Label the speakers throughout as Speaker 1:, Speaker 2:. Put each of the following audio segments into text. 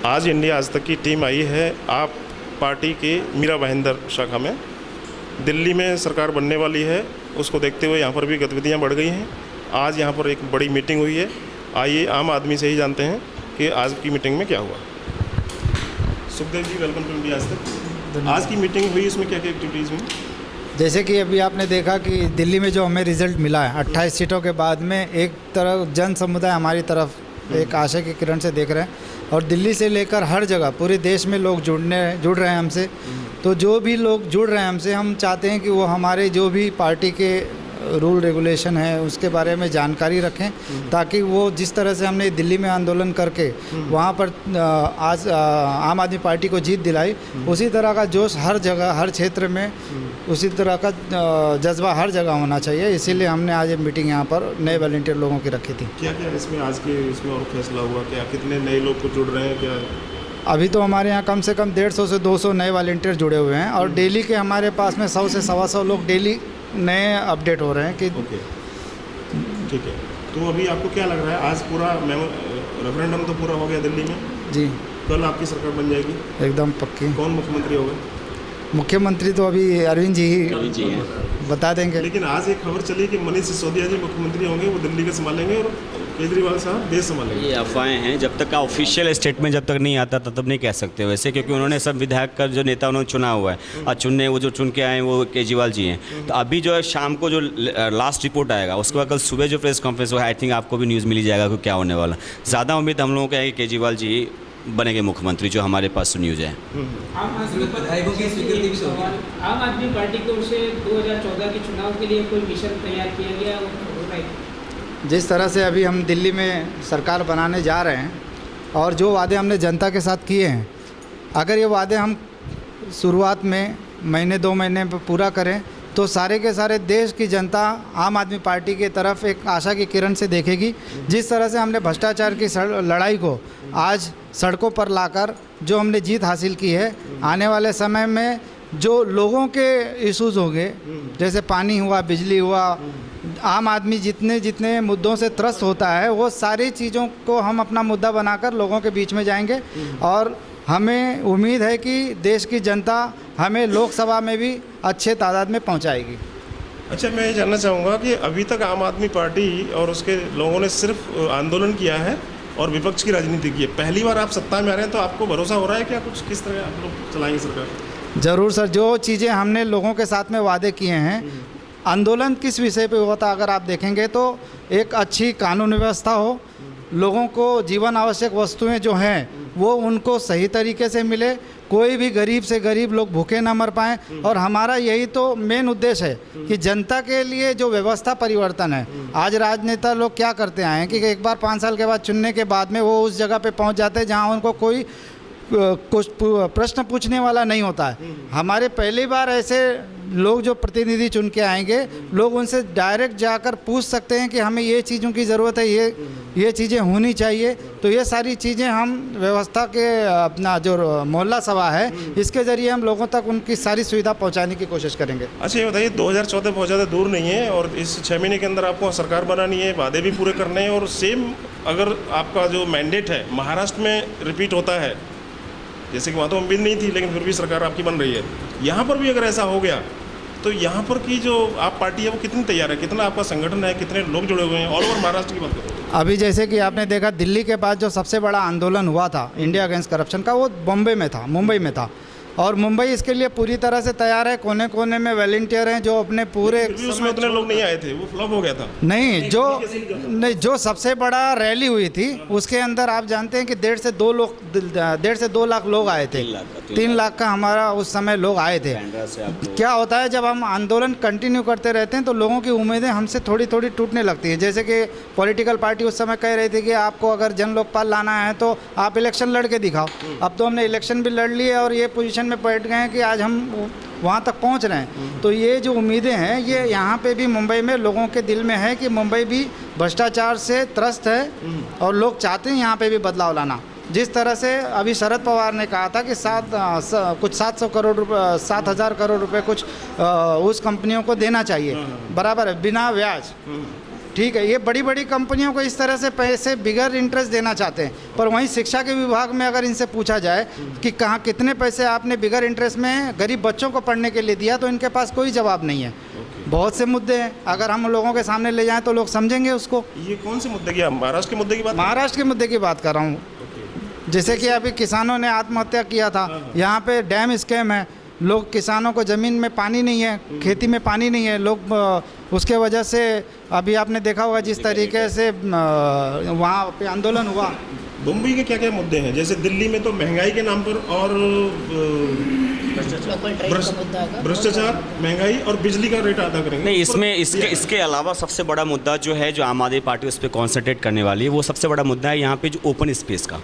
Speaker 1: आज इंडिया आज तक की टीम आई है आप पार्टी के मीरा भाईंदर शाखा में। दिल्ली में सरकार बनने वाली है, उसको देखते हुए यहाँ पर भी गतिविधियाँ बढ़ गई हैं। आज यहाँ पर एक बड़ी मीटिंग हुई है। आइए आम आदमी से ही जानते हैं कि आज की मीटिंग में क्या हुआ। Sukhdev ji, welcome to India आज तक। आज की मीटिंग हुई, इसमें क्या क्या एक्टिविटीज़ हुई?
Speaker 2: जैसे कि अभी आपने देखा कि दिल्ली में जो हमें रिज़ल्ट मिला है 28 सीटों के बाद में, एक तरफ जन समुदाय हमारी तरफ एक आशा की किरण से देख रहे हैं और दिल्ली से लेकर हर जगह पूरे देश में लोग जुड़ रहे हैं हमसे। तो जो भी लोग जुड़ रहे हैं हमसे, हम चाहते हैं कि वो हमारे जो भी पार्टी के रूल रेगुलेशन है उसके बारे में जानकारी रखें, ताकि वो जिस तरह से हमने दिल्ली में आंदोलन करके वहाँ पर आज आम आदमी पार्टी को जीत दिलाई, उसी तरह का जोश हर जगह हर क्षेत्र में, उसी तरह का जज्बा हर जगह होना चाहिए। इसीलिए हमने आज ये मीटिंग यहाँ पर नए वॉलंटियर लोगों की रखी थी।
Speaker 1: क्या क्या इसमें आज के इसमें और फैसला हुआ? क्या कितने नए लोग को जुड़ रहे हैं? क्या
Speaker 2: अभी तो हमारे यहाँ कम से कम 150 से 200 नए वॉलंटियर जुड़े हुए हैं और डेली के हमारे पास में 100 से 125 लोग डेली नए अपडेट हो रहे हैं कि
Speaker 1: ओके, ठीक है। तो अभी आपको क्या लग रहा है, आज पूरा रेफरेंडम तो पूरा हो गया दिल्ली में
Speaker 2: जी,
Speaker 1: कल आपकी सरकार बन जाएगी?
Speaker 2: एकदम पक्की।
Speaker 1: कौन मुख्यमंत्री होगा?
Speaker 2: मुख्यमंत्री तो अभी अरविंद जी ही बता देंगे।
Speaker 1: लेकिन आज एक खबर चली कि मनीष सिसोदिया जी मुख्यमंत्री होंगे, वो दिल्ली के संभालेंगे और केजरीवाल साहब देश संभालेंगे।
Speaker 3: ये अफवाहें हैं, जब तक का ऑफिशियल स्टेटमेंट जब तक नहीं आता तब नहीं कह सकते वैसे, क्योंकि उन्होंने सब विधायक का जो नेता उन्होंने चुना हुआ है और वो जो चुन के आए हैं वो केजरीवाल जी हैं। तो अभी जो है शाम को जो लास्ट रिपोर्ट आएगा उसके बाद कल सुबह जो प्रेस कॉन्फ्रेंस हुआ, आई थिंक आपको भी न्यूज़ मिल ही जाएगा कि क्या होने वाला। ज़्यादा उम्मीद हम लोगों को है कि केजरीवाल जी बनेंगे मुख्यमंत्री, जो हमारे पास न्यूज़ है।
Speaker 4: आम आदमी पार्टी की ओर से 2014 के चुनाव के लिए कोई मिशन तैयार किया गया है?
Speaker 2: जिस तरह से अभी हम दिल्ली में सरकार बनाने जा रहे हैं और जो वादे हमने जनता के साथ किए हैं, अगर ये वादे हम शुरुआत में महीने 2 महीने में पूरा करें तो सारे के सारे देश की जनता आम आदमी पार्टी की तरफ एक आशा की किरण से देखेगी। जिस तरह से हमने भ्रष्टाचार की लड़ाई को आज सड़कों पर लाकर जो हमने जीत हासिल की है, आने वाले समय में जो लोगों के इश्यूज़ होंगे, जैसे पानी हुआ, बिजली हुआ, आम आदमी जितने मुद्दों से त्रस्त होता है, वो सारी चीज़ों को हम अपना मुद्दा बनाकर लोगों के बीच में जाएंगे और हमें उम्मीद है कि देश की जनता हमें लोकसभा में भी अच्छे तादाद में पहुंचाएगी।
Speaker 1: अच्छा, मैं ये जानना चाहूँगा कि अभी तक आम आदमी पार्टी और उसके लोगों ने सिर्फ आंदोलन किया है और विपक्ष की राजनीति की है। पहली बार आप सत्ता में आ रहे हैं, तो आपको भरोसा हो रहा है क्या कुछ किस तरह आप लोग चलाएंगे सरकार?
Speaker 2: ज़रूर सर, जो चीज़ें हमने लोगों के साथ में वादे किए हैं, आंदोलन किस विषय पे हुआ था अगर आप देखेंगे तो एक अच्छी कानून व्यवस्था हो, लोगों को जीवन आवश्यक वस्तुएं जो हैं वो उनको सही तरीके से मिले, कोई भी गरीब से गरीब लोग भूखे ना मर पाएँ। और हमारा यही तो मेन उद्देश्य है कि जनता के लिए जो व्यवस्था परिवर्तन है। आज राजनेता लोग क्या करते आए हैं कि एक बार 5 साल के बाद चुनने के बाद में वो उस जगह पे पहुंच जाते हैं जहां उनको कोई कुछ प्रश्न पूछने वाला नहीं होता है। हमारे पहली बार ऐसे लोग जो प्रतिनिधि चुन के आएंगे, लोग उनसे डायरेक्ट जाकर पूछ सकते हैं कि हमें ये चीज़ों की ज़रूरत है, ये चीज़ें होनी चाहिए। तो ये सारी चीज़ें हम व्यवस्था के अपना जो मोहल्ला सभा है, इसके ज़रिए हम लोगों तक उनकी सारी सुविधा पहुंचाने की कोशिश करेंगे।
Speaker 1: अच्छा, ये बताइए, 2014 बहुत ज़्यादा दूर नहीं है और इस 6 महीने के अंदर आपको सरकार बनानी है, वादे भी पूरे करने हैं और सेम अगर आपका जो मैंडेट है महाराष्ट्र में रिपीट होता है, जैसे कि वहाँ तो उम्मीद नहीं थी लेकिन फिर भी सरकार आपकी बन रही है, यहाँ पर भी अगर ऐसा हो गया तो यहाँ पर की जो आप पार्टी है वो कितनी तैयार है, कितना आपका संगठन है, कितने लोग जुड़े हुए हैं? ऑल ओवर महाराष्ट्र की बात करो।
Speaker 2: अभी जैसे कि आपने देखा दिल्ली के बाद जो सबसे बड़ा आंदोलन हुआ था इंडिया अगेंस्ट करप्शन का, वो मुंबई में था और मुंबई इसके लिए पूरी तरह से तैयार है। कोने कोने में वॉलंटियर हैं जो अपने पूरे
Speaker 1: उसमें उतने लोग नहीं आए थे, वो फ्लॉप हो गया था।
Speaker 2: नहीं, जो सबसे बड़ा रैली हुई थी उसके अंदर आप जानते हैं कि 1.5 से 2 लाख लोग आए थे। 3 लाख का हमारा उस समय लोग आए थे। क्या होता है जब हम आंदोलन कंटिन्यू करते रहते हैं तो लोगों की उम्मीदें हमसे थोड़ी थोड़ी टूटने लगती हैं। जैसे कि पॉलिटिकल पार्टी उस समय कह रही थी कि आपको अगर जन लोकपाल लाना है तो आप इलेक्शन लड़ के दिखाओ। अब तो हमने इलेक्शन भी लड़ लिए और ये पोजीशन में बैठ गए हैं कि आज हम वहाँ तक पहुँच रहे हैं। तो ये जो उम्मीदें हैं ये यहाँ पे भी मुंबई में लोगों के दिल में है कि मुंबई भी भ्रष्टाचार से त्रस्त है और लोग चाहते हैं यहाँ पे भी बदलाव लाना। जिस तरह से अभी शरद पवार ने कहा था कि 700 करोड़ रुपए 7,000 करोड़ रुपए कुछ उस कंपनियों को देना चाहिए, बराबर है, बिना ब्याज। ठीक है, ये बड़ी बड़ी कंपनियों को इस तरह से पैसे बिगर इंटरेस्ट देना चाहते हैं, पर वहीं शिक्षा के विभाग में अगर इनसे पूछा जाए कि कहाँ कितने पैसे आपने बिगर इंटरेस्ट में गरीब बच्चों को पढ़ने के लिए दिया, तो इनके पास कोई जवाब नहीं है। बहुत से मुद्दे हैं, अगर हम लोगों के सामने ले जाएं तो लोग समझेंगे उसको।
Speaker 1: ये कौन से मुद्दे की, महाराष्ट्र के मुद्दे की बात?
Speaker 2: महाराष्ट्र के मुद्दे की बात कर रहा हूँ। जैसे कि अभी किसानों ने आत्महत्या किया था, यहाँ पे डैम स्कैम है, लोग किसानों को ज़मीन में पानी नहीं है, खेती में पानी नहीं है, लोग उसके वजह से अभी आपने देखा होगा जिस तरीके से वहाँ पे आंदोलन हुआ।
Speaker 1: मुंबई के क्या क्या मुद्दे हैं? जैसे दिल्ली में तो महंगाई के नाम पर और भ्रष्टाचार, महंगाई और बिजली का रेट अदा करेंगे।
Speaker 3: नहीं, इसमें इसके अलावा सबसे बड़ा मुद्दा जो है, जो आम आदमी पार्टी उस पर कॉन्सेंट्रेट करने वाली है, वो सबसे बड़ा मुद्दा है यहाँ पे जो ओपन स्पेस का।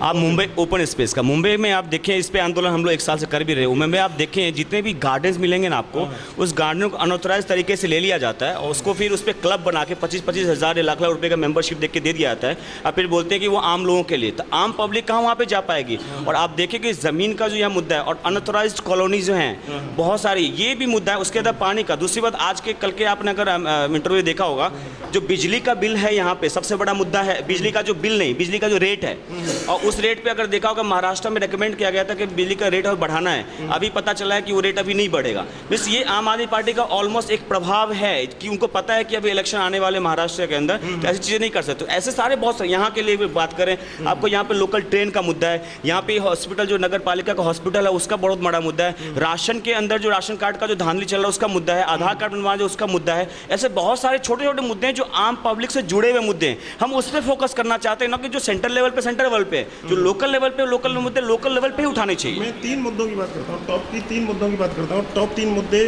Speaker 3: आप मुंबई ओपन स्पेस का, मुंबई में आप देखें, इस पे आंदोलन हम लोग 1 साल से कर भी रहे हैं। मुंबई में आप देखें जितने भी गार्डन्स मिलेंगे ना आपको, उस गार्डन को अनऑथराइज तरीके से ले लिया जाता है और उसको फिर उस पर क्लब बना के 25-25 हज़ार या लाख रुपए का मेंबरशिप देख के दे दिया जाता है और फिर बोलते हैं कि वो आम लोगों के लिए। तो आम पब्लिक कहाँ वहाँ पर जा पाएगी? और आप देखें कि ज़मीन का जो यहाँ मुद्दा है और अनऑथराइज कॉलोनी जो हैं बहुत सारी, ये भी मुद्दा है। उसके अंदर पानी का, दूसरी बात आज के कल के आपने अगर इंटरव्यू देखा होगा, जो बिजली का बिल है यहाँ पे सबसे बड़ा मुद्दा है। बिजली का जो बिल नहीं, बिजली का जो रेट है, और उस रेट पे अगर देखा होगा महाराष्ट्र में रेकमेंड किया गया था कि बिजली का रेट और बढ़ाना है, अभी पता चला है कि वो रेट अभी नहीं बढ़ेगा। बस ये आम आदमी पार्टी का ऑलमोस्ट एक प्रभाव है कि उनको पता है कि अभी इलेक्शन आने वाले महाराष्ट्र के अंदर, तो ऐसी चीज़ें नहीं कर सकते। ऐसे सारे बहुत सारे यहाँ के लिए भी बात करें, आपको यहाँ पे लोकल ट्रेन का मुद्दा है, यहाँ पे हॉस्पिटल जो नगर पालिका का हॉस्पिटल है उसका बहुत बड़ा मुद्दा है, राशन के अंदर जो राशन कार्ड का जो धांधली चल रहा है उसका मुद्दा है, आधार कार्ड बनवाना जो उसका मुद्दा है। ऐसे बहुत सारे छोटे छोटे मुद्दे हैं जो आम पब्लिक से जुड़े हुए मुद्दे हैं, हम उस पर फोकस करना चाहते हैं, ना कि जो सेंट्रल लेवल पे सेंट्रल लेवल पे, जो लोकल लेवल पे लोकल मुद्दे लोकल लेवल पे ही उठाने चाहिए।
Speaker 1: मैं 3 मुद्दों की बात करता हूँ, टॉप की 3 मुद्दों की बात करता हूँ। टॉप 3 मुद्दे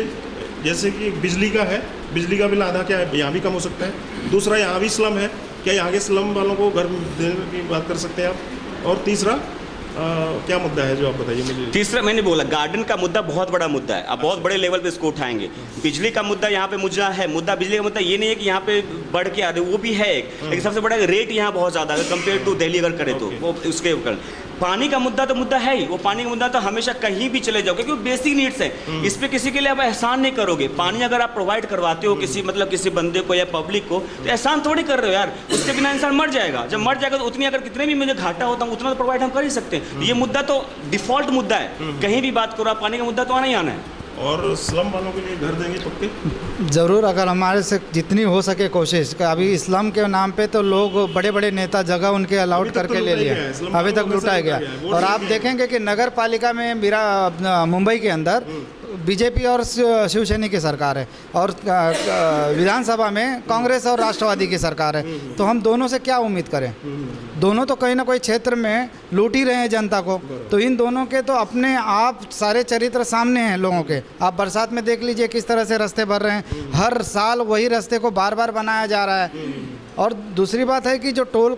Speaker 1: जैसे कि बिजली का है, बिजली का बिल आधा क्या है यहाँ भी कम हो सकता है। दूसरा, यहाँ भी स्लम है, क्या यहाँ के स्लम वालों को घर देने की बात कर सकते हैं आप? और तीसरा क्या मुद्दा है जो आप बताइए मुझे?
Speaker 3: तीसरा मैंने बोला गार्डन का मुद्दा बहुत बड़ा मुद्दा है, आप बहुत बड़े लेवल पे इसको उठाएंगे। बिजली का मुद्दा यहाँ पे मुद्दा है, मुद्दा बिजली का मुद्दा ये नहीं है कि यहाँ पे बढ़ के आ रहे, वो भी है एक, लेकिन सबसे बड़ा रेट यहाँ बहुत ज़्यादा है कंपेयर टू दिल्ली अगर करें तो वो उसके ऊपर। पानी का मुद्दा तो मुद्दा है ही, वो पानी का मुद्दा तो हमेशा कहीं भी चले जाओगे क्योंकि बेसिक नीड्स है, इस पे किसी के लिए आप एहसान नहीं करोगे। पानी अगर आप प्रोवाइड करवाते हो किसी किसी बंदे को या पब्लिक को, तो एहसान थोड़ी कर रहे हो यार, उसके बिना इंसान मर जाएगा। जब मर जाएगा तो उतनी अगर कितने भी मुझे घाटा होता है उतना तो प्रोवाइड हम कर ही सकते हैं। ये मुद्दा तो डिफॉल्ट मुद्दा है, कहीं भी बात करो आप, पानी का मुद्दा तो आना ही आना है।
Speaker 1: और स्लम वालों के लिए घर देंगे पक्के?
Speaker 2: ज़रूर, अगर हमारे से जितनी हो सके कोशिश। अभी इस्लाम के नाम पे तो लोग बड़े बड़े नेता जगह उनके अलाउट करके ले लिए, अभी तक लुटाया गया। और आप देखेंगे कि नगर पालिका में मेरा मुंबई के अंदर बीजेपी और शिवसेना की सरकार है और विधानसभा में कांग्रेस और राष्ट्रवादी की सरकार है, तो हम दोनों से क्या उम्मीद करें? दोनों तो कहीं ना कोई क्षेत्र में लूट ही रहे हैं जनता को, तो इन दोनों के तो अपने आप सारे चरित्र सामने हैं लोगों के। आप बरसात में देख लीजिए किस तरह से रास्ते भर रहे हैं, हर साल वही रास्ते को बार बार बनाया जा रहा है। और दूसरी बात है कि जो टोल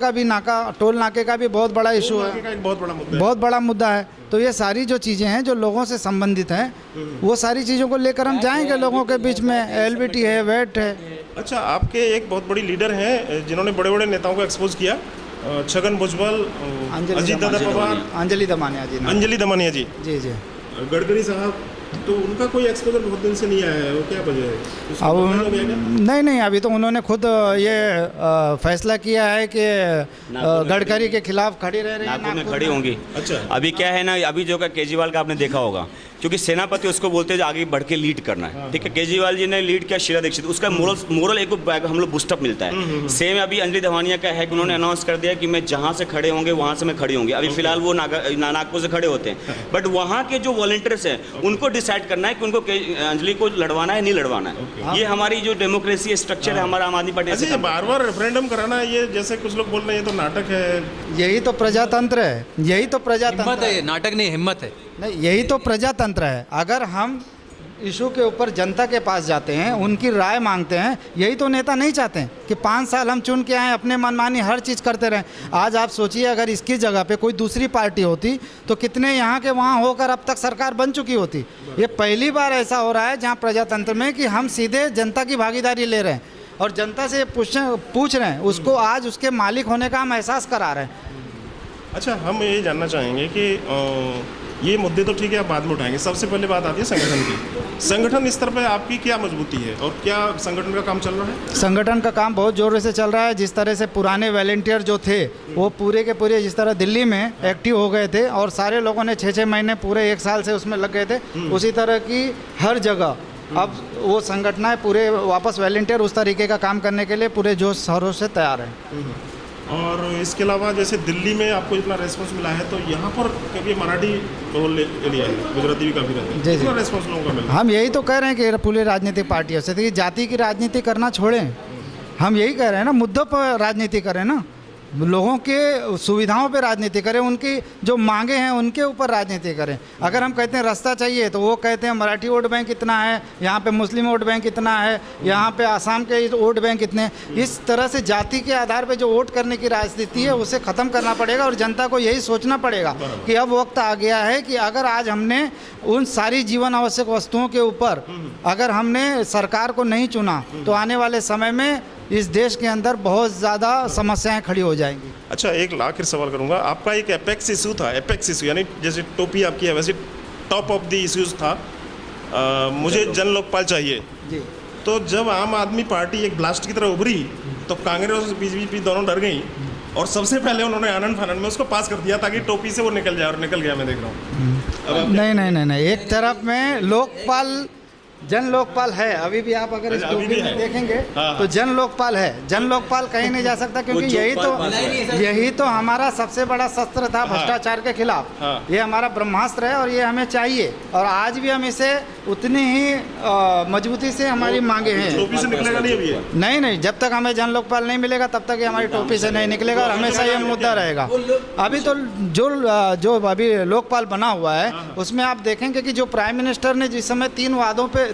Speaker 2: नाके का भी बहुत बड़ा इशू है, बहुत बड़ा मुद्दा है। तो ये सारी जो चीज़ें हैं जो लोगों से संबंधित हैं, वो सारी चीज़ों को लेकर हम जाएंगे लोगों के बीच में। एलबीटी है, वेट है।
Speaker 1: अच्छा, आपके एक बहुत बड़ी लीडर हैं जिन्होंने बड़े बड़े नेताओं को एक्सपोज किया, छगन भुजबल, अजीत दादा पवार, अंजलि दमानिया जी, गडकरी साहब, तो उनका कोई एक्सपोजर बहुत दिन से नहीं आया है, वो क्या वजह है?
Speaker 2: अब नहीं, अभी तो उन्होंने खुद ये फैसला किया है कि गडकरी के खिलाफ खड़ी रह रही है,
Speaker 3: नागपुर में खड़ी होंगी।
Speaker 1: अच्छा,
Speaker 3: अभी क्या है ना, अभी जो का केजरीवाल का आपने देखा होगा, क्योंकि सेनापति उसको बोलते हैं जो आगे बढ़ के लीड करना है, ठीक है। केजरीवाल जी ने लीड किया, शीला दीक्षित, उसका मोरल एक हम लोग बूस्टअप मिलता है। सेम अभी अंजलि दमानिया का है कि उन्होंने अनाउंस कर दिया कि मैं जहाँ से खड़े होंगे वहाँ से मैं खड़ी होंगी। अभी फिलहाल वो नागपुर से खड़े होते हैं, बट वहाँ के जो वॉलंटियर्स हैं उनको डिसाइड करना है कि उनको अंजलि को लड़वाना है नहीं लड़वाना है। ये हमारी जो डेमोक्रेसी स्ट्रक्चर है हमारा आम आदमी पार्टी।
Speaker 1: अच्छा, बार-बार रेफरेंडम कराना है, ये जैसे कुछ लोग बोल रहे हैं ये तो नाटक है।
Speaker 2: यही तो प्रजातंत्र है, यही तो प्रजातंत्र
Speaker 5: है, नाटक नहीं, हिम्मत है।
Speaker 2: नहीं, यही तो प्रजातंत्र है। अगर हम इशू के ऊपर जनता के पास जाते हैं, उनकी राय मांगते हैं, यही तो नेता नहीं चाहते हैं कि 5 साल हम चुन के आए, अपने मनमानी हर चीज़ करते रहें। आज आप सोचिए अगर इसकी जगह पे कोई दूसरी पार्टी होती तो कितने यहाँ के वहाँ होकर अब तक सरकार बन चुकी होती। ये पहली बार ऐसा हो रहा है जहाँ प्रजातंत्र में कि हम सीधे जनता की भागीदारी ले रहे हैं और जनता से पूछ रहे हैं, उसको आज उसके मालिक होने का हम एहसास करा रहे हैं।
Speaker 1: अच्छा, हम ये जानना चाहेंगे कि ये मुद्दे तो ठीक है, आप बाद में उठाएंगे। सबसे पहले बात आती है संगठन की। संगठन स्तर पर आपकी क्या मजबूती है और क्या संगठन का काम चल रहा है?
Speaker 2: संगठन का काम बहुत ज़ोरों से चल रहा है। जिस तरह से पुराने वॉलंटियर जो थे वो पूरे के पूरे जिस तरह दिल्ली में एक्टिव हो गए थे और सारे लोगों ने 6-6 महीने पूरे 1 साल से उसमें लग गए थे, उसी तरह की हर जगह अब वो संगठनाएं पूरे वापस वॉलंटियर उस तरीके का काम करने के लिए पूरे जोश शहरों से तैयार हैं।
Speaker 1: और इसके अलावा जैसे दिल्ली में आपको इतना रेस्पॉन्स मिला है, तो यहाँ पर क्योंकि मराठी बहुल एरिया है, गुजराती भी काफ़ी रहते हैं,
Speaker 2: जी।
Speaker 1: कितना रेस्पॉन्स लोगों का मिला?
Speaker 2: हम यही तो कह रहे हैं कि पूरे राजनीतिक पार्टियों से कि जाति की राजनीति करना छोड़ें। हम यही कह रहे हैं ना, मुद्दों पर राजनीति करें ना, लोगों के सुविधाओं पे राजनीति करें, उनकी जो मांगे हैं उनके ऊपर राजनीति करें। अगर हम कहते हैं रास्ता चाहिए तो वो कहते हैं मराठी वोट बैंक इतना है, यहाँ पे मुस्लिम वोट बैंक इतना है, यहाँ पे आसाम के वोट बैंक इतने। इस तरह से जाति के आधार पे जो वोट करने की राजनीति है उसे ख़त्म करना पड़ेगा और जनता को यही सोचना पड़ेगा कि अब वक्त आ गया है कि अगर आज हमने उन सारी जीवन आवश्यक वस्तुओं के ऊपर अगर हमने सरकार को नहीं चुना तो आने वाले समय में इस देश के अंदर बहुत ज़्यादा समस्याएं खड़ी हो जाएंगी।
Speaker 1: अच्छा, एक आखिर सवाल करूंगा। आपका एक एपेक्स इशू था, एपेक्स इशू यानी जैसे टोपी आपकी है वैसे टॉप ऑफ द इश्यूज था, मुझे जन लोकपाल चाहिए
Speaker 2: जी।
Speaker 1: तो जब आम आदमी पार्टी एक ब्लास्ट की तरह उभरी तो कांग्रेस और बीजेपी दोनों डर गई और सबसे पहले उन्होंने आनंद फानंद में उसको पास कर दिया ताकि टोपी से वो निकल जाए, और निकल गया, मैं देख रहा हूँ।
Speaker 2: नहीं, एक तरफ में लोकपाल जन लोकपाल है, अभी भी आप अगर इस टोपी में देखेंगे तो जन लोकपाल है। जन लोकपाल कहीं नहीं जा सकता क्योंकि यही तो हमारा सबसे बड़ा शस्त्र था भ्रष्टाचार के खिलाफ। ये हमारा ब्रह्मास्त्र है और ये हमें चाहिए और आज भी हम इसे उतनी ही मजबूती से हमारी मांगे हैं।
Speaker 1: टोपी से निकलेगा नहीं अभी?
Speaker 2: नहीं, जब तक हमें जन लोकपाल नहीं मिलेगा तब तक ये हमारी टोपी से नहीं निकलेगा और हमेशा ये मुद्दा रहेगा। अभी तो जो अभी लोकपाल बना हुआ है उसमें आप देखेंगे कि जो प्राइम मिनिस्टर ने जिस समय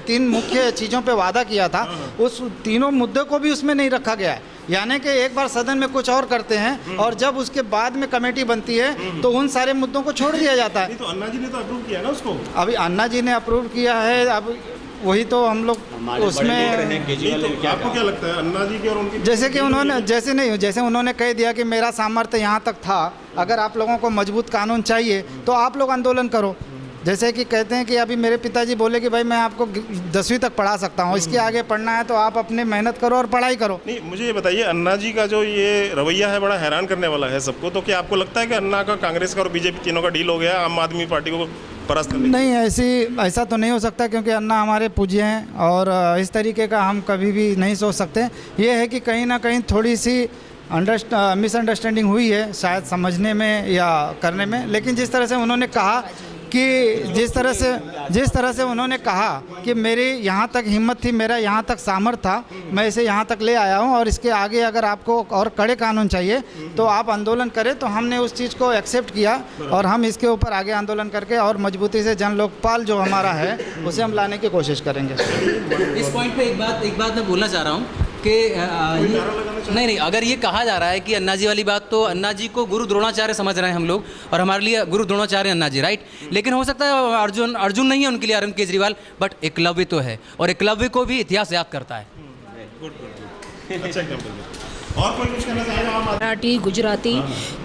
Speaker 2: 3 मुख्य चीज़ों पे वादा किया था उस तीनों मुद्दों को भी उसमें नहीं रखा गया है। यानी कि एक बार सदन में कुछ और करते हैं और जब उसके बाद में कमेटी बनती है तो उन सारे मुद्दों को छोड़ दिया जाता है।
Speaker 1: तो अन्ना जी ने तो अप्रूव किया ना उसको।
Speaker 2: अभी अन्ना जी ने अप्रूव किया है, अब वही तो हम लोग उसमें
Speaker 1: तो आपको क्या लगता है अन्ना जी की और उनकी?
Speaker 2: जैसे उन्होंने कह दिया कि मेरा सामर्थ्य यहाँ तक था, अगर आप लोगों को मजबूत कानून चाहिए तो आप लोग आंदोलन करो। जैसे कि कहते हैं कि अभी मेरे पिताजी बोले कि भाई मैं आपको 10वीं तक पढ़ा सकता हूँ, इसके आगे पढ़ना है तो आप अपने मेहनत करो और पढ़ाई करो।
Speaker 1: नहीं, मुझे ये बताइए, अन्ना जी का जो ये रवैया है बड़ा हैरान करने वाला है सबको। तो क्या आपको लगता है कि अन्ना का कांग्रेस का और बीजेपी तीनों का डील हो गया आम आदमी पार्टी को परास्त करने?
Speaker 2: नहीं, ऐसा तो नहीं हो सकता क्योंकि अन्ना हमारे पूज्य हैं और इस तरीके का हम कभी भी नहीं सोच सकते। ये है कि कहीं ना कहीं थोड़ी सी मिसअंडरस्टैंडिंग हुई है शायद समझने में या करने में, लेकिन जिस तरह से उन्होंने कहा कि जिस तरह से उन्होंने कहा कि मेरी यहाँ तक हिम्मत थी, मेरा यहाँ तक सामर्थ्य था, मैं इसे यहाँ तक ले आया हूँ और इसके आगे अगर आपको और कड़े कानून चाहिए तो आप आंदोलन करें, तो हमने उस चीज़ को एक्सेप्ट किया और हम इसके ऊपर आगे आंदोलन करके और मजबूती से जन लोकपाल जो हमारा है उसे हम लाने की कोशिश करेंगे।
Speaker 5: इस पॉइंट पे एक बात मैं बोलना चाह रहा हूँ कि नहीं, अगर ये कहा जा रहा है कि अन्ना जी वाली बात, तो अन्ना जी को गुरु द्रोणाचार्य समझ रहे हैं हम लोग और हमारे लिए गुरु द्रोणाचार्य अन्ना जी, राइट। लेकिन हो सकता है अर्जुन नहीं है उनके लिए अरविंद केजरीवाल, बट एकलव्य तो है और एकलव्य को भी इतिहास याद करता है।
Speaker 1: और कोई कुछ कहना चाहेगा?
Speaker 6: मराठी, गुजराती,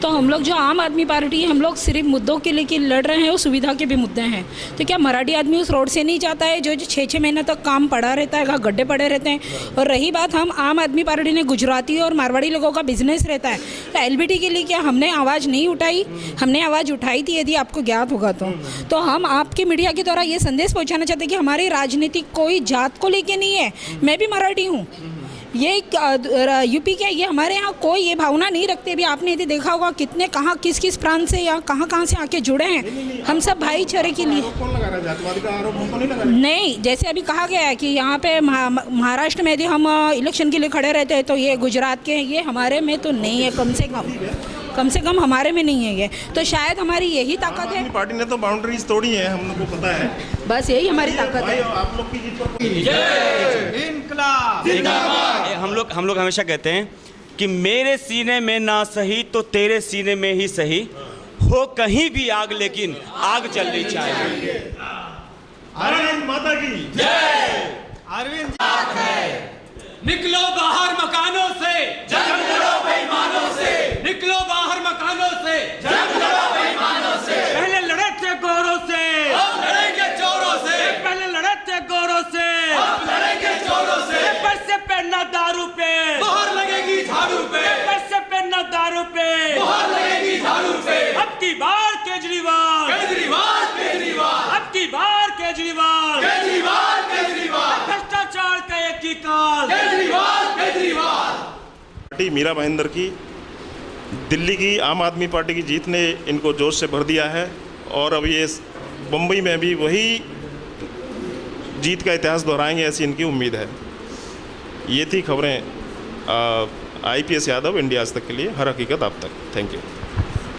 Speaker 6: तो हम लोग जो आम आदमी पार्टी है, हम लोग सिर्फ मुद्दों के लिए लड़ रहे हैं और सुविधा के भी मुद्दे हैं। तो क्या मराठी आदमी उस रोड से नहीं जाता है जो 6-6 महीने तक काम पड़ा रहता है, गड्ढे पड़े रहते हैं? और रही बात, हम आम आदमी पार्टी ने गुजराती और मारवाड़ी लोगों का बिजनेस रहता है, तो LBT के लिए क्या हमने आवाज़ नहीं उठाई? हमने आवाज़ उठाई थी, यदि आपको ज्ञात होगा तो हम आपके मीडिया के द्वारा ये संदेश पहुँचाना चाहते हैं कि हमारी राजनीति कोई जात को लेके नहीं है। मैं भी मराठी हूँ, ये यूपी के, ये हमारे यहाँ कोई ये भावना नहीं रखते। भी आपने यदि देखा होगा कितने कहाँ किस प्रांत से या कहाँ से आके जुड़े हैं। हम सब भाईचारे के लिए
Speaker 1: कौन लगा रहा है? जातिवाद का आरोप हमको नहीं लगा?
Speaker 6: नहीं, जैसे अभी कहा गया है कि यहाँ पे महाराष्ट्र में यदि हम इलेक्शन के लिए खड़े रहते हैं तो ये गुजरात के हैं, ये हमारे में तो नहीं है, कम से कम हमारे में नहीं है ये। तो शायद हमारी यही ताकत है।
Speaker 1: पार्टी ने तो बाउंड्रीज तोड़ी है, हम लोग को पता है,
Speaker 6: बस यही हमारी ताकत है।
Speaker 1: आप लोग की जीत पर
Speaker 3: हम लोग हमेशा कहते हैं कि मेरे सीने में ना सही तो तेरे सीने में ही सही, हो कहीं भी आग लेकिन आग जलनी चाहिए।
Speaker 1: भारत माता की जय।
Speaker 2: अरविंद
Speaker 7: निकलो बाहर मकानों से,
Speaker 8: जंग लड़ो बेईमानों से,
Speaker 7: निकलो बाहर मकानों से,
Speaker 8: जंग लड़ो बेईमानों से।
Speaker 7: पहले लड़े थे गौरों की बार केजरीवाल,
Speaker 8: केजरीवाल केजरीवाल
Speaker 7: अब की बार केजरीवाल,
Speaker 8: केजरीवाल केजरीवाल
Speaker 7: भ्रष्टाचार का एक ही काल,
Speaker 8: केजरीवाल केजरीवाल।
Speaker 1: पार्टी मीरा भाईंदर की, दिल्ली की आम आदमी पार्टी की जीत ने इनको जोश से भर दिया है और अब ये बम्बई में भी वही जीत का इतिहास दोहराएंगे ऐसी इनकी उम्मीद है। ये थी खबरें IPS यादव, इंडिया आज तक के लिए, हर हकीकत आप तक। Thank you.